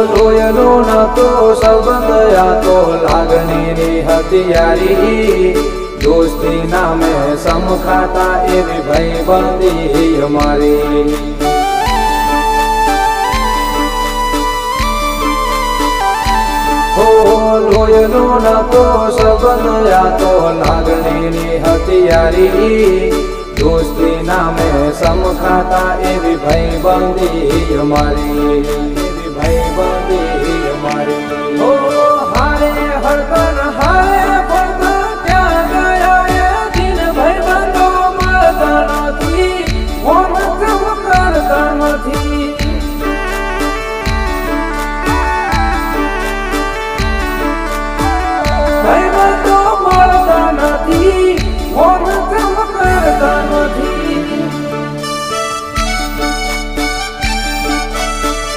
લોયનો નતો સંબંધ આ તો લાગણીની હથિયારી દોસ્તી નામે સમખાતા એવી ભાઈબંધી અમારી લોયનો નતો સંબંધ આ તો લાગણીની હથિયારી દોસ્તી નામે સમખાતા એવી ભાઈબંધી અમારી એવી ભાઈબંધી અમારી